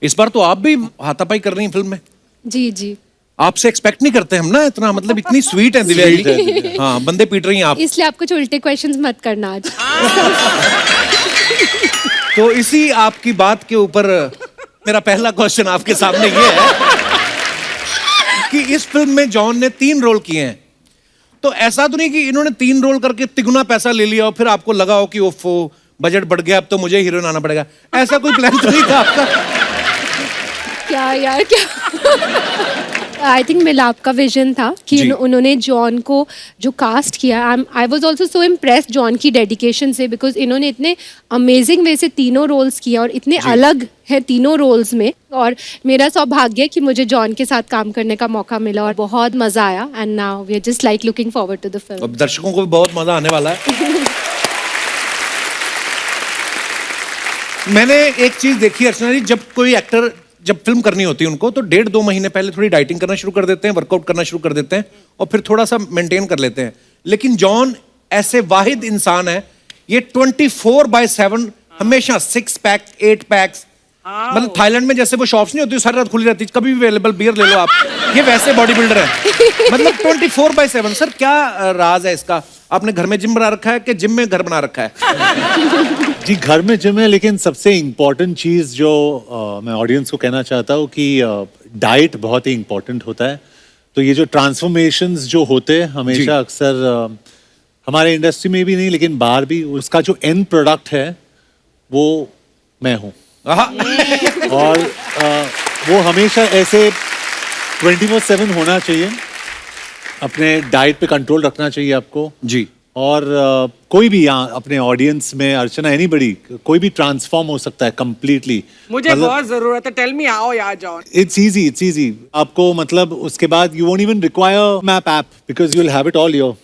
इस बार तो आप भी हाथापाई कर रही हैं फिल्म में। जी जी, आपसे एक्सपेक्ट नहीं करते हम ना इतना, मतलब इतनी स्वीट है दिव्या जी। हाँ, बंदे पीट रही हैं आप। इसलिए आप कुछ उल्टे क्वेश्चंस मत करना आज। तो इसी आपकी बात के ऊपर मेरा पहला क्वेश्चन आपके सामने ये है कि इस फिल्म में जॉन ने 3 रोल किए हैं, तो ऐसा तो नहीं कि इन्होंने 3 रोल करके तिगुना पैसा ले लिया और फिर आपको लगा हो कि ओफो बजट बढ़ गया, अब तो मुझे हीरोइन आना पड़ेगा, ऐसा कोई प्लान तो नहीं था आपका? क्या यार, क्या आई थिंक मिलाप का विजन था कि उन्होंने जॉन को जो कास्ट किया, I was also so impressed John की डेडिकेशन से, बिकॉज इन्होंने इतने अमेजिंग वे से तीनों रोल्स किया और इतने अलग है तीनों रोल्स में, और मेरा सौभाग्य है कि मुझे जॉन के साथ काम करने का मौका मिला और बहुत मजा आया, and now we are just like looking forward to the film. अब दर्शकों को भी बहुत मजा आने वाला है। मैंने एक चीज देखी अर्चना जी, जब कोई एक्टर जब फिल्म करनी होती है उनको, तो 1.5-2 महीने पहले थोड़ी डाइटिंग करना शुरू कर देते हैं, वर्कआउट करना शुरू कर देते हैं और फिर थोड़ा सा मेंटेन कर लेते हैं। लेकिन जॉन ऐसे वाहिद इंसान है, ये 24/7 हमेशा 6 पैक 8 पैक्स, मतलब थाईलैंड में जैसे वो शॉप्स नहीं होती सारी रात खुली रहती, कभी भी अवेलेबल बियर ले लो आप, ये वैसे बॉडी बिल्डर है, मतलब 24/7। सर क्या राज है इसका? आपने घर में जिम बना रखा है कि जिम में घर बना रखा है? जी घर में जिम है, लेकिन सबसे इम्पोर्टेंट चीज़ जो मैं ऑडियंस को कहना चाहता हूँ कि डाइट बहुत ही इम्पोर्टेंट होता है। तो ये जो ट्रांसफॉर्मेशंस जो होते हैं हमेशा अक्सर हमारे इंडस्ट्री में भी नहीं लेकिन बाहर भी, उसका जो एंड प्रोडक्ट है वो मैं हूँ। और वो हमेशा ऐसे 24/7 होना चाहिए, अपने डाइट पे कंट्रोल रखना चाहिए आपको जी। और कोई भी यहाँ अपने ऑडियंस में, अर्चना एनीबडी, कोई भी ट्रांसफॉर्म हो सकता है कंप्लीटली। मुझे बहुत जरूरत है, टेल मी हाउ यार जॉन। इट्स इजी आपको, मतलब उसके बाद you won't even require map app because you will have it all your.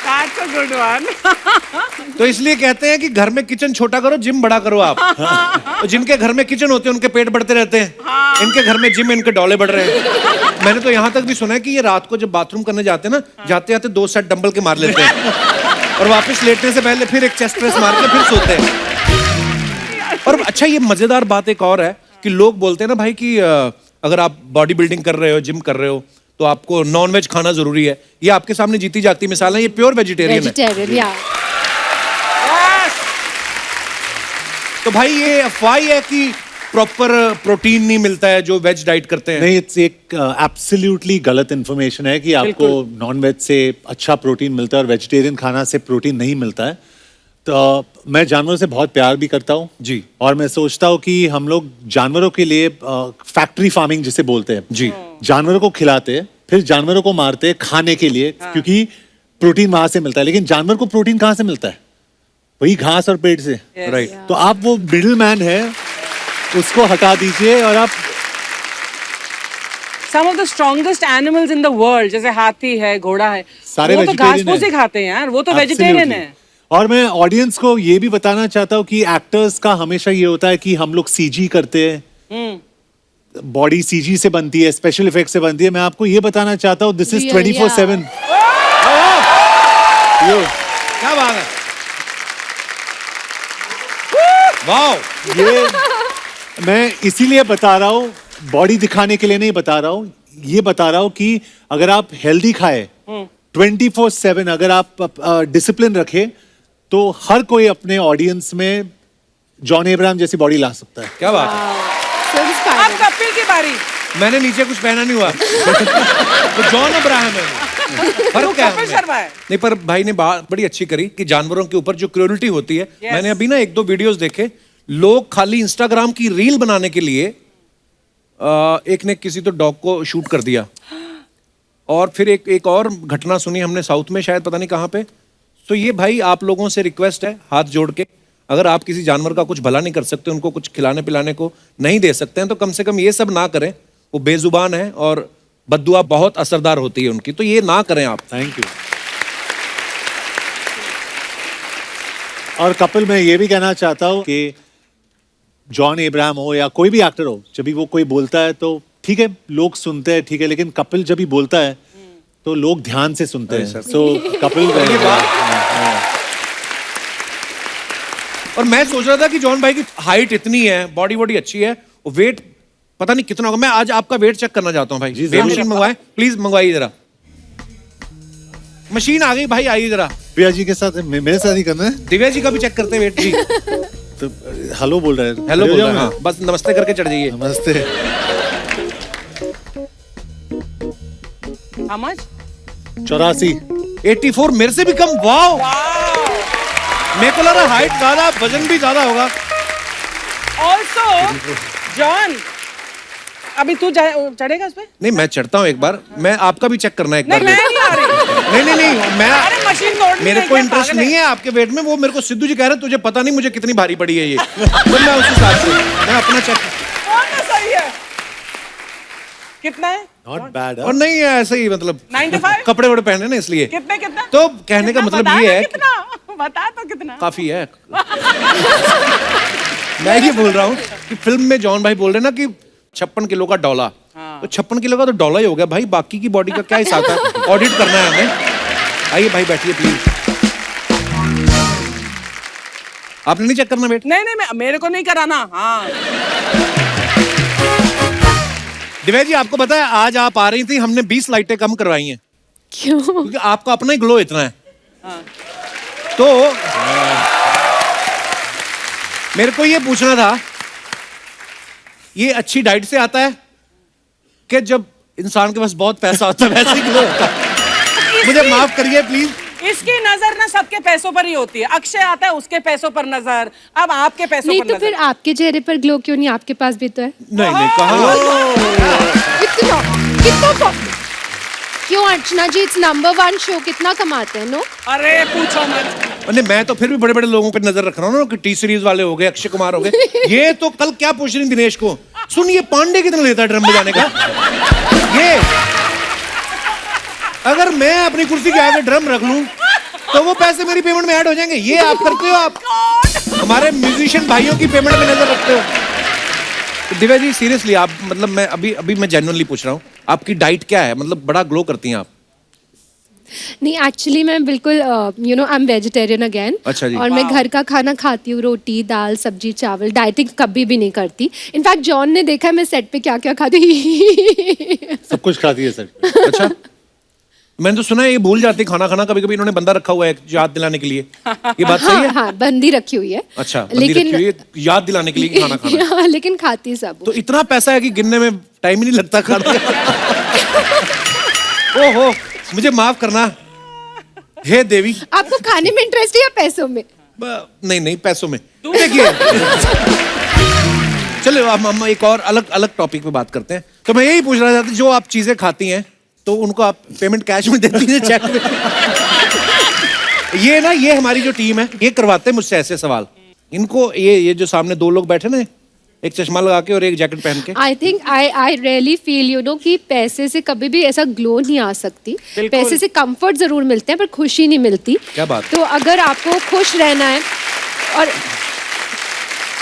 That's a good one. तो इसलिए कहते हैं कि घर में किचन छोटा करो, जिम बड़ा करो आप। तो जिनके घर में किचन होते हैं उनके पेट बढ़ते रहते हैं, इनके घर में जिम, इनके डोले बढ़ रहे हैं। मैंने तो यहाँ तक भी सुना है कि ये रात को जब बाथरूम करने जाते हैं ना, जाते जाते 2 सेट डंबल के मार लेते हैं और वापस लेटने से पहले फिर एक चेस्ट प्रेस मार के फिर सोते हैं। और अच्छा, ये मजेदार बात एक और है कि लोग बोलते हैं ना भाई कि अगर आप बॉडी बिल्डिंग कर रहे हो, जिम कर रहे हो, तो आपको नॉन वेज खाना जरूरी है। ये आपके सामने जीती जागती मिसाल है, ये प्योर वेजिटेरियन है। तो भाई ये अफवाह है कि प्रॉपर प्रोटीन नहीं मिलता है जो वेज डाइट करते हैं? नहीं, इट्स एक एब्सोल्युटली गलत इन्फॉर्मेशन है कि आपको नॉन वेज से अच्छा प्रोटीन मिलता है और वेजिटेरियन खाना से प्रोटीन नहीं मिलता है। तो मैं जानवरों से बहुत प्यार भी करता हूँ जी, और मैं सोचता हूँ कि हम लोग जानवरों के लिए फैक्ट्री फार्मिंग जिसे बोलते हैं जी, जानवरों को खिलाते हैं, फिर जानवरों को मारते हैं खाने के लिए, क्योंकि प्रोटीन वहां से मिलता है। लेकिन जानवर को प्रोटीन कहाँ से मिलता है? वही घास और पेट से, राइट। तो आप वो मिडिल मैन है, उसको हटा दीजिए और आप Some of the strongest animals in the world, जैसे हाथी है, घोड़ा है, सारे वो तो घास वेजिटेरियन फूस ही खाते हैं यार, वो तो वेजिटेरियन है। और मैं ऑडियंस को ये भी बताना चाहता हूँ कि एक्टर्स का हमेशा ये होता है कि हम लोग सीजी करते हैं, बॉडी सीजी से बनती है, स्पेशल इफेक्ट से बनती है। मैं आपको ये बताना चाहता हूँ दिस इज 24/7। क्या बात है, वाह। ये मैं इसीलिए बता रहा हूँ, बॉडी दिखाने के लिए नहीं बता रहा हूँ, ये बता रहा हूँ कि अगर आप हेल्दी खाए 24/7, अगर आप डिसिप्लिन रखे, तो हर कोई अपने ऑडियंस में जॉन अब्राहम जैसी बॉडी ला सकता है। क्या बात है। अब कपिल की बारी। मैंने नीचे कुछ पहना नहीं हुआ तो जॉन अब्राहम है, फर्क क्या है? नहीं, पर भाई ने बात बड़ी अच्छी करी कि जानवरों के ऊपर जो क्रूरल्टी होती है। मैंने अभी ना 1-2 वीडियोस देखे, लोग खाली इंस्टाग्राम की रील बनाने के लिए, एक ने किसी तो डॉग को शूट कर दिया, और फिर एक और घटना सुनी हमने साउथ में, शायद पता नहीं कहाँ पे। तो ये भाई आप लोगों से रिक्वेस्ट है, हाथ जोड़ के, अगर आप किसी जानवर का कुछ भला नहीं कर सकते, उनको कुछ खिलाने पिलाने को नहीं दे सकते हैं, तो कम से कम ये सब ना करें। वो बेजुबान है और बद्दुआ बहुत असरदार होती है उनकी, तो ये ना करें आप। Thank you. और कपिल, मैं ये भी कहना चाहता हूँ कि जॉन अब्राहम हो या कोई भी एक्टर हो, जब भी वो कोई बोलता है तो ठीक है, लोग सुनते हैं, ठीक है, लेकिन कपिल जब भी बोलता है तो लोग ध्यान से सुनते हैं। सो कपिल, और मैं सोच रहा था कि जॉन भाई की हाइट इतनी है, बॉडी बॉडी अच्छी है, वेट पता नहीं कितना होगा। मैं आज आपका वेट चेक करना चाहता हूँ भाई। जी, वेट मशीन मंगवाएं प्लीज, मंगवाइए जरा। मशीन आ गई भाई, आइए जरा। प्रिया जी के साथ मेरे साथ ही करना है। दिव्या जी का भी चेक करते हैं वेट जी। तो हेलो बोल रहा है। हेलो बोल रहा है, हाँ, बस नमस्ते करके चढ़ जाइए। नमस्ते। How much? 84। 84, मेरे से भी कम। वाओ, मेरे को लगा हाइट ज्यादा, वजन भी ज्यादा होगा। Also, John, अभी तू चढ़ेगा उस पे? नहीं, मैं चढ़ता हूँ एक बार। मैं आपका भी चेक करना है एक नहीं, बार। मैं नहीं आ रही। नहीं, मैं अरे मशीन तोड़नी मेरे है, को क्या इंटरेस्ट पागल है? नहीं है आपके वेट में। वो मेरे को सिद्धू जी कह रहे हैं तुझे पता नहीं मुझे कितनी भारी पड़ी है ये। तो मैं उस हिसाब से मैं अपना चेक। कौन सा सही है? कितना है? Not bad. और नहीं है ऐसे ही, मतलब 95? कपड़े वड़े पहने ना इसलिए। कितने कितना? तो कहने का मतलब बता ये ना है कितना? बता तो कितना? काफी है। मैं ये बोल रहा हूँ कि फिल्म में जॉन भाई बोल रहे हैं ना कि 56 किलो का डॉला। तो 56 किलो का तो डॉला ही हो गया भाई, बाकी की बॉडी का क्या हिसाब है? ऑडिट करना है हमें। आइए भाई बैठिए प्लीज। आपने नहीं चेक करना वेट? नहीं, मेरे को नहीं कराना। हाँ, दिव्या जी आपको पता है आज आप आ रही थी, हमने 20 लाइटें कम करवाई हैं क्यों? क्योंकि आपका अपना ही ग्लो इतना है। हाँ। तो मेरे को ये पूछना था, ये अच्छी डाइट से आता है कि जब इंसान के पास बहुत पैसा होता है वैसे ही ग्लो होता है? मुझे माफ करिए प्लीज। इसकी नजर ना सबके पैसों पर ही होती है। अक्षय आता है उसके पैसों पर नजर, अब आपके पैसों नहीं पर तो नजर। फिर आपके चेहरे पर ग्लो क्यों नहीं? आपके पास भी तो है। नहीं कहा। कितना कितना क्यों अर्चना जी? इट्स नंबर 1 शो, कितना कमाते हैं? नो, अरे पूछो मत। नहीं, मैं तो फिर भी बड़े बड़े लोगों पे नजर रख रहा हूँ ना, कि टी सीरीज वाले हो गए, अक्षय कुमार हो गए। ये तो कल क्या पूछ रही दिनेश को, सुन ये पांडे कितना लेता है ड्रम बजाने का? ये अगर मैं अपनी कुर्सी के आगे ड्रम रख लूं तो वो पैसे मेरी पेमेंट में ऐड हो जाएंगे। ये आप करते हो? आप हमारे म्यूजिशियन भाइयों की पेमेंट में नजर रखते हो। तो दिव्या जी सीरियसली आप, मतलब मैं अभी मैं जेन्युइनली पूछ रहा हूँ, आपकी डाइट क्या है? मतलब बड़ा ग्लो करती हैं आप। नहीं एक्चुअली मैं बिल्कुल you know I am vegetarian again. अच्छा जी। और मैं घर का खाना खाती हूँ, रोटी दाल सब्जी चावल, डाइटिंग कभी भी नहीं करती। इनफैक्ट जॉन ने देखा है मैं सेट पे क्या क्या खाती हूँ। सब कुछ खाती है सर। अच्छा, मैंने तो सुना है ये भूल जाती खाना खाना, कभी कभी इन्होंने बंदा रखा हुआ है याद दिलाने के लिए। ये बात सही है? हाँ, बंदी रखी हुई है। अच्छा, बंदी रखी हुई है याद दिलाने के लिए कि खाना खाना है। हाँ, लेकिन खाती सब हूँ। तो इतना पैसा है कि गिनने में टाइम ही नहीं लगता खाना। ओहो, मुझे माफ करना हे देवी। आपको खाने में इंटरेस्ट है या पैसों में? नहीं पैसों में। देखिए चलो हम एक और अलग टॉपिक पे बात करते हैं। तो मैं यही पूछ रहा था, जो आप चीजें खाती हैं तो उनको आप पेमेंट कैश में देती हैं चेक में? ये हमारी जो टीम है ये करवाते हैं मुझसे ऐसे सवाल। इनको ये जो सामने दो लोग बैठे ना, एक चश्मा लगा के और एक जैकेट पहन के। I think I really feel you know कि पैसे से कभी भी ऐसा ग्लो नहीं आ सकती। पैसे से कंफर्ट जरूर मिलते हैं पर खुशी नहीं मिलती। क्या बात। तो अगर आपको खुश रहना है, और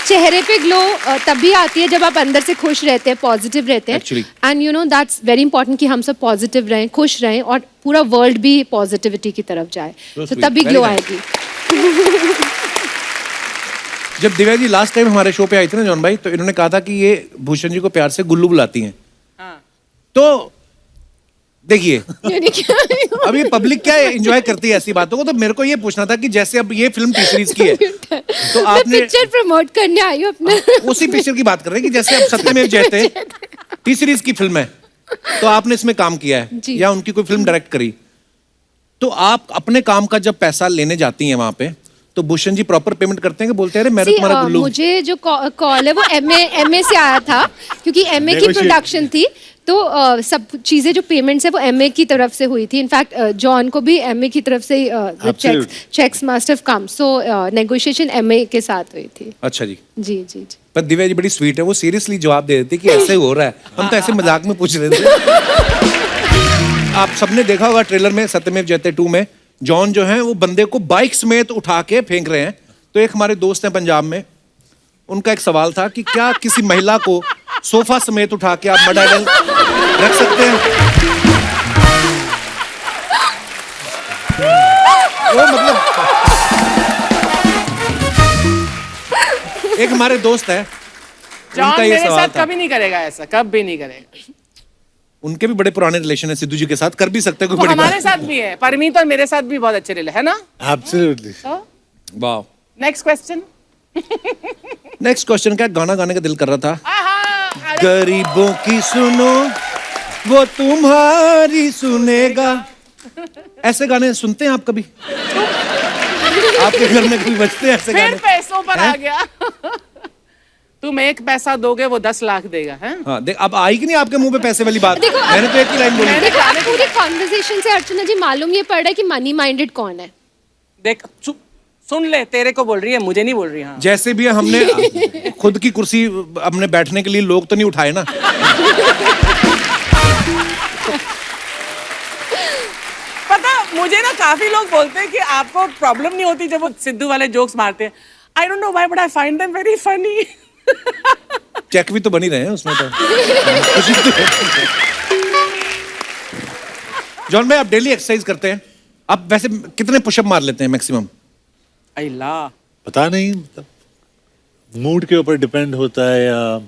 चेहरे पे ग्लो तभी आती है जब आप अंदर से खुश रहते हैं, पॉजिटिव रहते हैं। Actually. And you know that's very important कि हम सब पॉजिटिव रहें, खुश रहें और पूरा वर्ल्ड भी पॉजिटिविटी की तरफ जाए। तो sweet. तभी Very ग्लो nice. आएगी। जब दिव्या जी लास्ट टाइम हमारे शो पे आई थी ना जॉन भाई, तो इन्होंने कहा था कि ये भूषण जी को प्यार से गुल्लू बुलाती हैं। हाँ। तो देखिए यानी क्या? अभी पब्लिक क्या एंजॉय करती है ऐसी बातों को, तो मेरे को ये पूछना था कि जैसे अब ये फिल्म टी सीरीज की है तो मैं आपने पिक्चर प्रमोट करने आई हूँ अपने। उसी पिक्चर की बात कर रहे हैं कि जैसे अब सत्यमेव जयते टी सीरीज की फिल्म है, तो आपने इसमें काम किया है जी। या उनकी कोई फिल्म डायरेक्ट करी, तो आप अपने काम का जब पैसा लेने जाती हैं वहां पे, तो भूषण जी प्रॉपर पेमेंट करते हैं कि बोलते हैं अरे मैं तो See, तुम्हारा गुल्लू। मुझे जो कॉल है वो एमए से आया था, क्योंकि एमए की प्रोडक्शन थी। तो सब चीजें जो पेमेंट्स है वो एमए की तरफ से हुई थी। इनफैक्ट जॉन को भी एमए की तरफ से checks must have come, so negotiation MA के साथ हुई थी। अच्छा जी। जी जी जी। पर दिव्या जी बड़ी स्वीट है, वो सीरियसली जवाब दे देती कि ऐसे हो रहा है, हम तो ऐसे मजाक में पूछ रहे थे। आप सबने देखा होगा ट्रेलर में सत्यमेव जयते 2 में जॉन जो है वो बंदे को बाइक समेत उठा के फेंक रहे हैं। तो एक हमारे दोस्त हैं पंजाब में, उनका एक सवाल था कि क्या किसी महिला को सोफा समेत उठा के आप मड आइडल रख सकते हैं? वो मतलब एक हमारे दोस्त है, जॉन उनका ये मेरे सवाल साथ था। कभी नहीं करेगा ऐसा, कभी नहीं करेगा। उनके भी बड़े पुराने रिलेशन है सिद्धू जी के साथ, कर भी सकते हैं कोई वो बड़ी हमारे बात। साथ भी है, परमीत और मेरे साथ भी बहुत अच्छे रिले है ना। एब्सोल्युटली। वाह। Next question. नेक्स्ट क्वेश्चन क्या, गाना गाने का दिल कर रहा था। गरीबों की सुनो वो तुम्हारी सुनेगा। ऐसे गाने सुनते हैं आप कभी? आपके घर में कोई बजते हैं ऐसे फिर गाने? पैसों पर आ गया। तुम 1 पैसा दोगे वो 10 लाख देगा, है? हाँ देख, अब आई कि नहीं आपके मुंह पे पैसे वाली बात? मैंने तो एक ही लाइन बोली। देखो पूरी कॉन्वर्सेशन से अर्चना जी मालूम ये पड़ रहा है कि मनी माइंडेड कौन है। देख सुन ले, तेरे को बोल रही है, मुझे नहीं बोल रही। हाँ। जैसे भी है, हमने खुद की कुर्सी अपने बैठने के लिए लोग तो नहीं उठाए ना। पता मुझे ना काफी लोग बोलते हैं कि आपको प्रॉब्लम नहीं होती जब वो सिद्धू वाले जोक्स मारते हैं। I don't know why but I find them very funny. Check भी तो बनी रहे हैं उसमें तो। जॉन भाई, आप डेली एक्सरसाइज करते हैं, आप वैसे कितने पुशअप मार लेते हैं मैक्सिमम? अल्लाह, पता नहीं, मतलब मूड के ऊपर डिपेंड होता है, या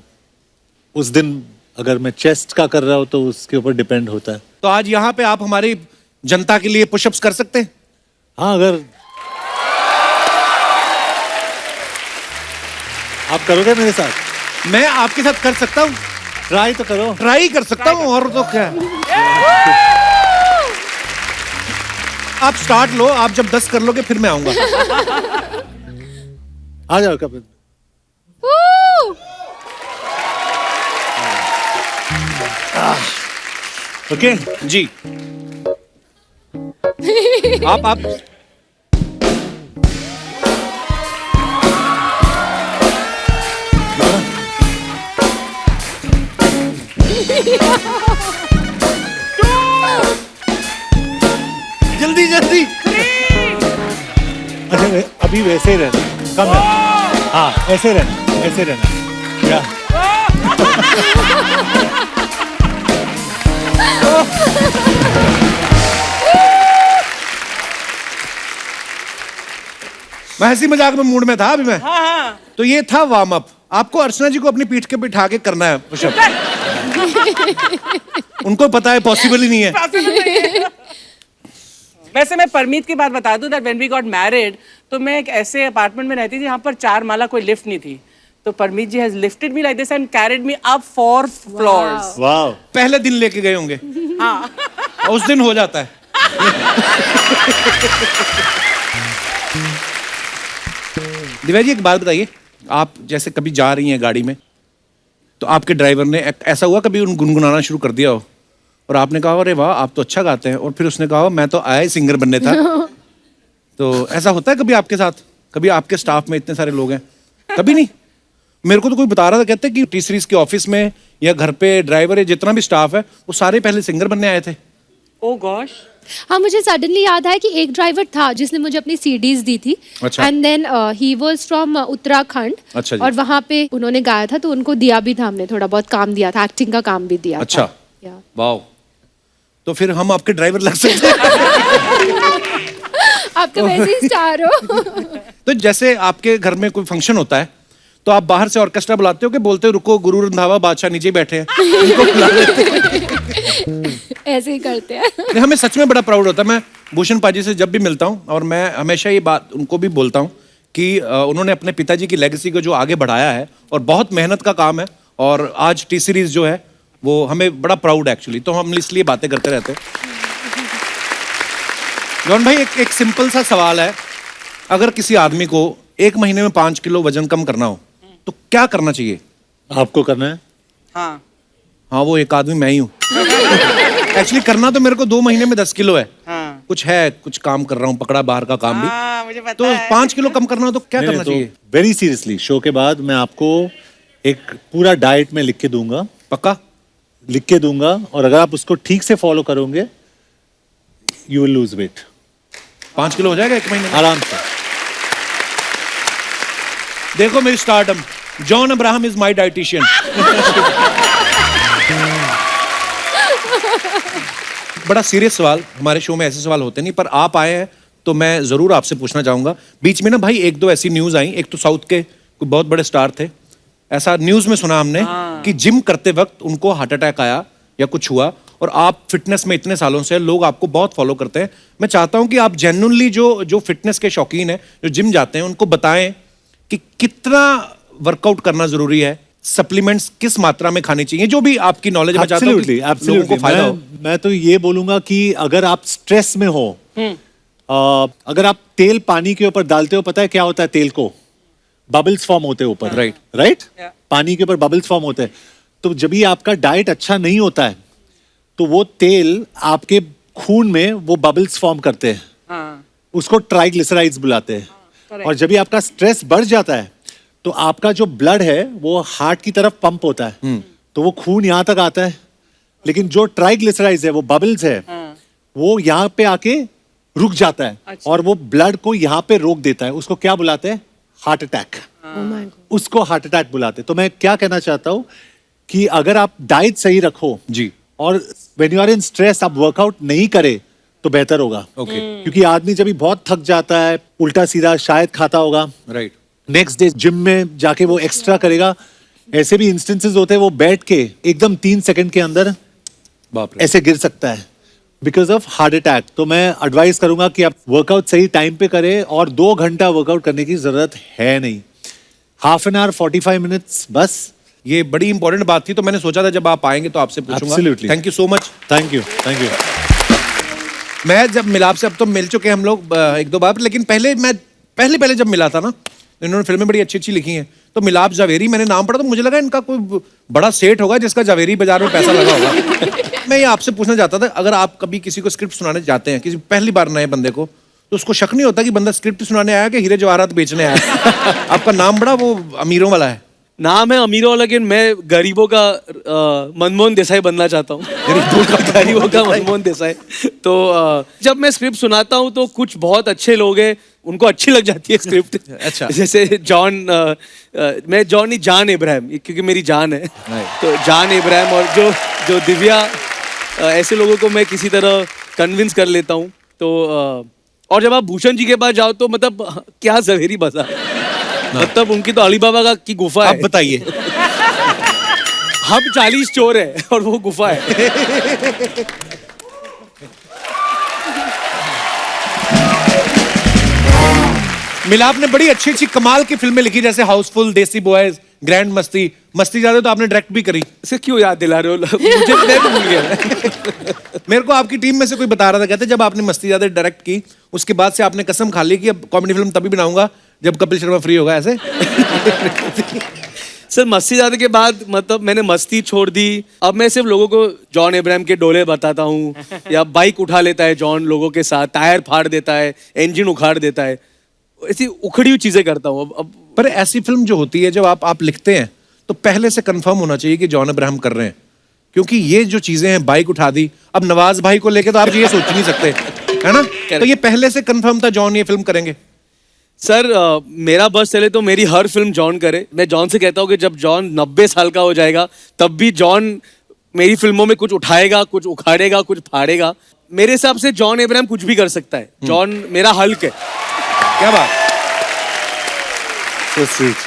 उस दिन अगर मैं चेस्ट का कर रहा हूँ तो उसके ऊपर डिपेंड होता है। तो आज यहाँ पे आप हमारी जनता के लिए पुशअप्स कर सकते हैं? हाँ, अगर आप करोगे मेरे साथ? मैं आपके साथ कर सकता हूँ, ट्राई तो करो। ट्राई कर सकता हूँ, और तो क्या। आप स्टार्ट लो, आप जब 10 कर लोगे फिर मैं आऊंगा। आ जाओ कपिल। ओके जी। आप जल्दी जल्दी। अच्छा, अभी वैसे ही रहना, कम है। हाँ, ऐसे रहना, ऐसे रहना। या मैं हंसी मजाक में मूड में था अभी मैं। हाँ हाँ। तो ये था वार्म अप। आपको अर्चना जी को अपनी पीठ के बिठा के करना है पुशअप। उनको पता है पॉसिबल ही नहीं है। वैसे मैं परमीत की बात बता दूं, that when we got married तो मैं एक ऐसे अपार्टमेंट में रहती थी जहाँ पर 4 माला कोई लिफ्ट नहीं थी। तो Parmeet ji has lifted me like this and carried me up 4 floors. वाह। पहले दिन लेके गए होंगे। हाँ। उस दिन हो जाता है। दिव्या जी, एक बात बताइए, आप जैसे कभी जा रही हैं गाड़ी में, तो आपके ड्राइवर ने ऐसा हुआ कभी उन गुनगुनाना शुरू कर दिया हो और आपने कहा अरे वाह आप तो अच्छा गाते हैं, और फिर उसने कहा मैं तो आया ही सिंगर बनने था? तो ऐसा होता है कभी आपके साथ? कभी आपके स्टाफ में इतने सारे लोग हैं? कभी नहीं? मेरे को तो कोई बता रहा था, कहते कि टी सीरीज के ऑफिस में या घर पे ड्राइवर है जितना भी स्टाफ है वो सारे पहले सिंगर बनने आए थे। ओह गॉश। हाँ, मुझे सडनली याद आया कि एक ड्राइवर था जिसने मुझे अपनी सीडीज दी थी। अच्छा। And then he was from Uttarakhand. अच्छा जी। और वहाँ पे उन्होंने गाया था तो उनको दिया भी था, हमने थोड़ा बहुत काम दिया था, एक्टिंग का काम भी दिया अच्छा। था। Yeah. वाह, तो फिर हम आपके ड्राइवर लग सकते हैं। आप तो वैसे ही स्टार हो। तो जैसे आपके घर में कोई फंक्शन होता है तो आप बाहर से ऑर्केस्ट्रा बुलाते हो कि बोलते हो रुको गुरु रंधावा बादशाह नीचे बैठे हैं, उनको बुला लेते हैं? ऐसे ही करते हैं। नहीं, हमें सच में बड़ा प्राउड होता है। मैं भूषण पाजी से जब भी मिलता हूँ और मैं हमेशा ये बात उनको भी बोलता हूँ कि उन्होंने अपने पिताजी की लेगेसी को जो आगे बढ़ाया है और बहुत मेहनत का काम है, और आज टी सीरीज जो है वो हमें बड़ा प्राउड है एक्चुअली, तो हम इसलिए बातें करते रहते हैं। जॉन भाई, एक सिंपल सा सवाल है, अगर किसी आदमी को 1 महीने में 5 किलो वजन कम करना हो तो क्या करना चाहिए? आपको करना है? हाँ हाँ, वो एक आदमी मैं ही हूँ। एक्चुअली करना तो मेरे को 2 महीने में 10 किलो है। हाँ। कुछ है, कुछ काम कर रहा हूँ, पकड़ा बाहर का काम भी। हाँ, मुझे पता तो है। 5 किलो कम करना हो तो क्या करना चाहिए? वेरी सीरियसली, शो के बाद मैं आपको एक पूरा डाइट में लिख के दूंगा, पक्का? लिख के दूंगा, और अगर आप उसको ठीक से फॉलो करोगे you will lose weight. 5 kilo हो जाएगा 1 महीने में? आराम से। देखो मेरी startup, John Abraham is my dietitian. बड़ा सीरियस सवाल, हमारे शो में ऐसे सवाल होते नहीं, पर आप आए हैं तो मैं जरूर आपसे पूछना चाहूंगा। बीच में ना भाई 1-2 ऐसी न्यूज आई, एक तो साउथ के कोई बहुत बड़े स्टार थे, ऐसा न्यूज में सुना हमने कि जिम करते वक्त उनको हार्ट अटैक आया या कुछ हुआ, और आप फिटनेस में इतने सालों से, लोग आपको बहुत फॉलो करते हैं। मैं चाहता हूं कि आप जेन्युइनली जो फिटनेस के शौकीन हैं, जो जिम जाते हैं, उनको बताएं कि कितना वर्कआउट करना जरूरी है, सप्लीमेंट्स किस मात्रा में खानी चाहिए, जो भी आपकी नॉलेज में चाहता हूं कि लोगों को फायदा हो। मैं तो ये बोलूंगा कि अगर आप स्ट्रेस में हो, अगर आप तेल पानी के ऊपर डालते हो, पता है क्या होता है? तेल को बबल्स फॉर्म होते हैं ऊपर, राइट? पानी के ऊपर बबल्स फॉर्म होते हैं। तो जब भी आपका डाइट अच्छा नहीं होता है, तो वो तेल आपके खून में वो बबल्स फॉर्म करते हैं, उसको ट्राइग्लिसराइड्स बुलाते हैं। और जब भी आपका स्ट्रेस बढ़ जाता है, तो आपका जो ब्लड है वो हार्ट की तरफ पंप होता है, तो वो खून यहाँ तक आता है, लेकिन जो ट्राइग्लिसराइड्स है, वो बबल्स है, वो यहाँ पे आके रुक जाता है और वो ब्लड को यहाँ पे रोक देता है। उसको क्या बुलाते हैं? Heart attack. उसको हार्ट अटैक बुलाते हैं। तो मैं क्या कहना चाहता हूँ कि अगर आप डाइट सही रखो जी, और when you are in stress आप वर्कआउट नहीं करे तो बेहतर होगा। क्योंकि आदमी जब भी बहुत थक जाता है, उल्टा सीधा शायद खाता होगा, राइट, नेक्स्ट डे जिम में जाके वो एक्स्ट्रा करेगा। ऐसे भी इंस्टेंसेस होते हैं, वो बैठ के एकदम 3 सेकंड के अंदर बाप रे, ऐसे गिर सकता है बिकॉज ऑफ हार्ट अटैक। तो मैं एडवाइस करूंगा कि आप वर्कआउट सही टाइम पे करें, और 2 घंटा वर्कआउट करने की जरूरत है नहीं, हाफ एन आवर 45 मिनट्स बस। ये बड़ी इंपॉर्टेंट बात थी, तो मैंने सोचा था जब आप आएंगे तो आपसे पूछूंगा। Absolutely. Thank you so much. Thank you, thank you. मैं जब मिला आपसे, अब तो मिल चुके हैं हम लोग 1-2 बार, लेकिन पहले जब मिला था ना, इन्होंने फिल्में बड़ी अच्छी अच्छी लिखी हैं, तो मिलाप जावेरी मैंने नाम पढ़ा तो मुझे लगा इनका कोई बड़ा सेठ होगा जिसका जावेरी बाजार में पैसा लगा होगा। मैं ये आपसे पूछना चाहता था, अगर आप कभी किसी को स्क्रिप्ट सुनाने जाते हैं, किसी पहली बार नए बंदे को, तो उसको शक नहीं होता कि बंदा स्क्रिप्ट सुनाने आया कि हीरे जवाहरात बेचने आया? आपका नाम बड़ा वो अमीरों वाला है। नाम है अमीरों वाला, लेकिन मैं गरीबों का मनमोहन देसाई बनना चाहता हूँ। गरीबों का मनमोहन देसाई। तो जब मैं स्क्रिप्ट सुनाता हूँ तो कुछ बहुत अच्छे लोग हैं, उनको अच्छी लग जाती है स्क्रिप्ट। अच्छा। जैसे जॉन, मैं जॉन नहीं, जान इब्राहिम, क्योंकि मेरी जान है। तो जान इब्राहिम और जो दिव्या, ऐसे लोगों को मैं किसी तरह कन्विंस कर लेता हूँ। तो और जब आप भूषण जी के पास जाओ तो मतलब क्या जवेरी बजा, मतलब उनकी तो अलीबाबा की गुफा है। आप बताइए। हम 40 चोर है और वो गुफा है। मिलाप ने बड़ी अच्छी अच्छी कमाल की फिल्में लिखी, जैसे हाउसफुल, देसी बॉयज, ग्रैंड मस्ती। मस्ती ज्यादा तो आपने डायरेक्ट भी करी। इसे क्यों याद दिला रहे हो? मुझे मैं तो भूल गया। मेरे को आपकी टीम में से कोई बता रहा था, कहते जब आपने मस्ती ज्यादा डायरेक्ट की, उसके बाद से आपने कसम खा ली कि अब कॉमेडी फिल्म तभी बनाऊंगा जब कपिल शर्मा फ्री होगा, ऐसे? सर मस्ती ज्यादा के बाद मतलब मैंने मस्ती छोड़ दी। अब मैं सिर्फ लोगों को जॉन इब्राहिम के डोले बताता हूँ, या बाइक उठा लेता है जॉन लोगों के साथ, टायर फाड़ देता है, इंजन उखाड़ देता है, ऐसी उखड़ी हुई चीजें करता हूँ। अब पर ऐसी फिल्म जो होती है, जब आप लिखते हैं तो पहले से कंफर्म होना चाहिए कि जॉन इब्राहिम कर रहे हैं, क्योंकि ये जो चीजें हैं, बाइक उठा दी, अब नवाज भाई को लेके तो आप ये सोच नहीं सकते, है ना? तो ये पहले से कंफर्म था जॉन ये फिल्म करेंगे? सर मेरा बस चले तो मेरी हर फिल्म जॉन करे। मैं जॉन से कहता हूँ कि जब जॉन 90 साल का हो जाएगा तब भी जॉन मेरी फिल्मों में कुछ उठाएगा, कुछ उखाड़ेगा, कुछ फाड़ेगा। मेरे हिसाब से जॉन इब्राहिम कुछ भी कर सकता है। जॉन मेरा हल्क है। क्या बात। So sweet.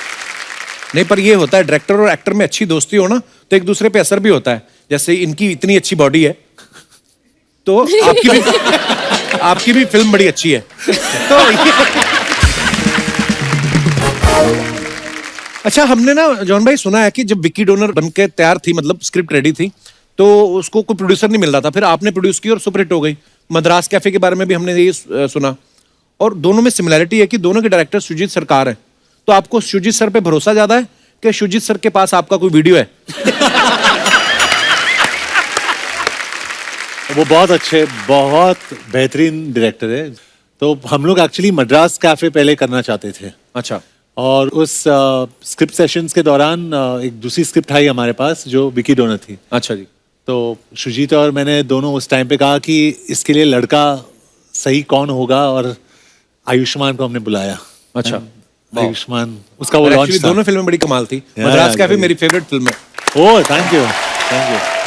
नहीं, पर ये होता है डायरेक्टर और एक्टर में अच्छी दोस्ती हो ना, तो एक दूसरे पे असर भी होता है। जैसे इनकी इतनी अच्छी बॉडी है तो आपकी भी फिल्म बड़ी अच्छी है। तो अच्छा, हमने ना जॉन भाई सुना है कि जब विक्की डोनर बनके तैयार थी, मतलब स्क्रिप्ट रेडी थी, तो उसको कोई प्रोड्यूसर नहीं मिल रहा था, फिर आपने प्रोड्यूस की और सुपरहिट हो गई। मद्रास कैफे के बारे में भी हमने ये सुना, और दोनों में सिमिलैरिटी है कि दोनों के डायरेक्टर सुजीत सरकार है। तो आपको सुजीत सर पे भरोसा ज्यादा है कि सुजीत सर के पास आपका कोई वीडियो है? वो बहुत अच्छे, बहुत बेहतरीन डायरेक्टर है। तो हम लोग एक्चुअली मद्रास कैफे पहले करना चाहते थे। अच्छा। और उस स्क्रिप्ट सेशंस के दौरान एक दूसरी स्क्रिप्ट आई हमारे पास जो विकी डोनर थी। अच्छा जी। तो सुजीत और मैंने दोनों उस टाइम पे कहा कि इसके लिए लड़का सही कौन होगा, और आयुष्मान को हमने बुलाया। अच्छा। आयुष्मान, उसका वो लॉन्च था। दोनों फिल्में बड़ी कमाल थी। Yeah, मद्रास कैफे yeah, मेरी फेवरेट फिल्म है। ओह, थैंक यू, थैंक यू।